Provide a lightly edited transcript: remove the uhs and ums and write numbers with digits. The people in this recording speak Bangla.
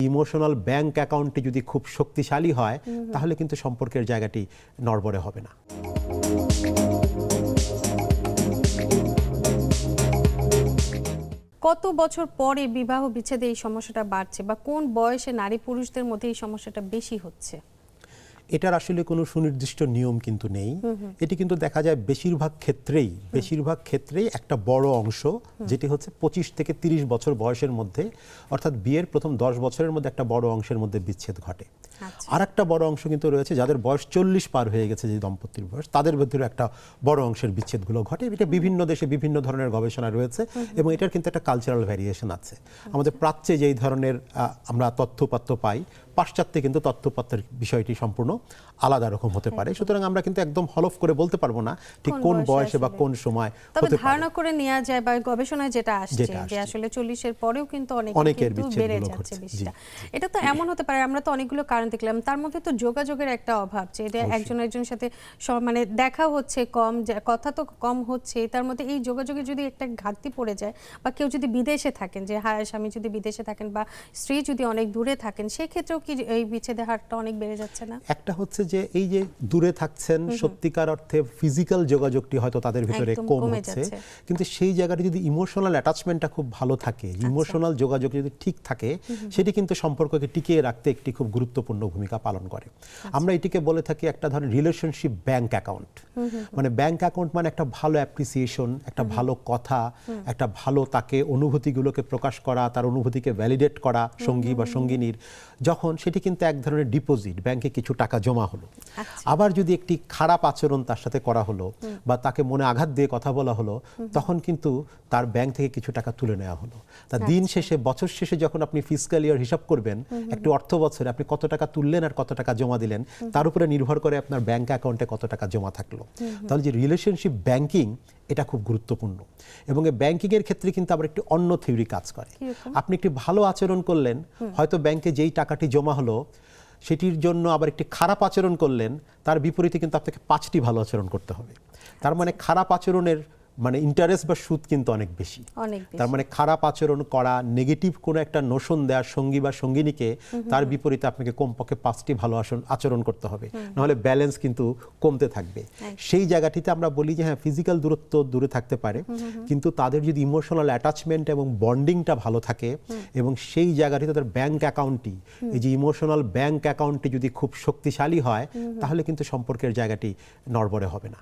ইমোশনাল ব্যাংক অ্যাকাউন্টটি যদি খুব শক্তিশালী হয় তাহলে কিন্তু সম্পর্কের জায়গাটি নড়বড়ে হবে না। কত বছর পরে বিবাহ বিচ্ছেদে এই সমস্যাটা বাড়ছে, বা কোন বয়সে নারী পুরুষদের মধ্যে এই সমস্যাটা বেশি হচ্ছে? এটার আসলে কোনো সুনির্দিষ্ট নিয়ম কিন্তু নেই। এটি কিন্তু দেখা যায় বেশিরভাগ ক্ষেত্রেই একটা বড় অংশ, যেটি হচ্ছে 25 থেকে 30 বছর বয়সের মধ্যে, অর্থাৎ বিয়ের প্রথম 10 বছরের মধ্যে একটা বড় অংশের মধ্যে বিচ্ছেদ ঘটে। আর একটা বড় অংশ কিন্তু রয়েছে যাদের বয়স 40 পার হয়ে গেছে, যে দম্পতির বয়স, তাদের ভিতরে একটা বড় অংশের বিচ্ছেদগুলো ঘটে। এটা বিভিন্ন দেশে বিভিন্ন ধরনের গবেষণা রয়েছে এবং এটার কিন্তু একটা কালচারাল ভ্যারিয়েশন আছে। আমাদের প্রাচ্যে যেই ধরনের আমরা তথ্যপাত্র পাই, পাশ্চাত্যে কিন্তু তথ্যপত্রের বিষয়টি সম্পূর্ণ আলাদা রকম হতে পারে। সুতরাং আমরা কিন্তু একদম হলফ করে বলতে পারবো না ঠিক কোন বয়সে বা কোন সময় হতে পারে। ধারণা করে নেওয়া যায় বা গবেষণায় যেটা আসছে যে আসলে 40 এর পরেও কিন্তু অনেকের বেড়ে যাচ্ছে বিষয়টা। এটা তো এমন হতে পারে, আমরা তো অনেকগুলো কারণ দেখলাম, তার মধ্যে তো যোগাযোগের একটা অভাব, যে এটা একজনের সাথে মানে দেখা হচ্ছে কম, কথা তো কম হচ্ছে, তার মধ্যে এই যোগাযোগে যদি একটা ঘাটতি পড়ে যায়, বা কেউ যদি বিদেশে থাকেন, যে স্বামী যদি বিদেশে থাকেন বা স্ত্রী যদি অনেক দূরে থাকেন, সেক্ষেত্রেও কি এই বিচ্ছেদের হারটা অনেক বেড়ে যাচ্ছে না? একটা হচ্ছে যে এই যে দূরে থাকছেন, সত্যিকার অর্থে ফিজিক্যাল যোগাযোগটি হয়তো তাদের ভিতরে কম হচ্ছে, কিন্তু সেই জায়গাটা যদি ইমোশনাল অ্যাটাচমেন্টটা খুব ভালো থাকে, ইমোশনাল যোগাযোগ যদি ঠিক থাকে, সেটি কিন্তু সম্পর্ককে টিকিয়ে রাখতে একটি খুব গুরুত্বপূর্ণ ভূমিকা পালন করে। আমরা এটিকে বলে থাকি একটা ধরনের রিলেশনশিপ ব্যাংক অ্যাকাউন্ট। মানে ব্যাংক অ্যাকাউন্ট মানে একটা ভালো অ্যাপ্রিসিয়েশন, একটা ভালো কথা, একটা ভালো তাকে অনুভূতিগুলোকে প্রকাশ করা, তার অনুভূতিকে ভ্যালিডেট করা সঙ্গী বা সঙ্গিনীর, যখন সেটি কিন্তু এক ধরনের ডিপোজিট, ব্যাংকে কিছু টাকা জমা হলো। আবার যদি একটি খারাপ আচরণ তার সাথে করা হলো বা তাকে মনে আঘাত দিয়ে কথা বলা হলো, তখন কিন্তু তার ব্যাংক থেকে কিছু টাকা তুলে নেওয়া হলো। তা দিন শেষে, বছর শেষে যখন আপনি ফিসক্যাল ইয়ার হিসাব করবেন, একটি অর্থ বছরে আপনি কত টাকা তুললেন আর কত টাকা জমা দিলেন, তার উপরে নির্ভর করে আপনার ব্যাংক অ্যাকাউন্টে কত টাকা জমা থাকলো। তাহলে যে রিলেশনশিপ ব্যাংকিং, এটা খুব গুরুত্বপূর্ণ। এবং এই ব্যাংকিং এর ক্ষেত্রে কিন্তু আবার একটি অন্য থিওরি কাজ করে। আপনি একটি ভালো আচরণ করলেন, হয়তো ব্যাংকে যেই টাকাটি জমা হলো সেটির জন্য আবার একটি খারাপ আচরণ করলেন, তার বিপরীতে কিন্তু আপনাকে 5টি ভালো আচরণ করতে হবে। তার মানে খারাপ আচরণের মানে ইন্টারেস্ট বা সুদ কিন্তু অনেক বেশি। তার মানে খারাপ আচরণ করা, নেগেটিভ কোনো একটা নোশন দেওয়ার সঙ্গী বা সঙ্গিনীকে, তার বিপরীতে আপনাকে কমপক্ষে 5টি ভালো আচরণ করতে হবে, নাহলে ব্যালেন্স কিন্তু কমতে থাকবে। সেই জায়গাটিতে আমরা বলি যে হ্যাঁ, ফিজিক্যাল দূরত্ব দূরে থাকতে পারে, কিন্তু তাদের যদি ইমোশনাল অ্যাটাচমেন্ট এবং বন্ডিংটা ভালো থাকে, এবং সেই জায়গাটিতে তাদের ব্যাংক অ্যাকাউন্টটি, এই যে ইমোশনাল ব্যাংক অ্যাকাউন্টটি যদি খুব শক্তিশালী হয়, তাহলে কিন্তু সম্পর্কের জায়গাটি নড়বড়ে হবে না।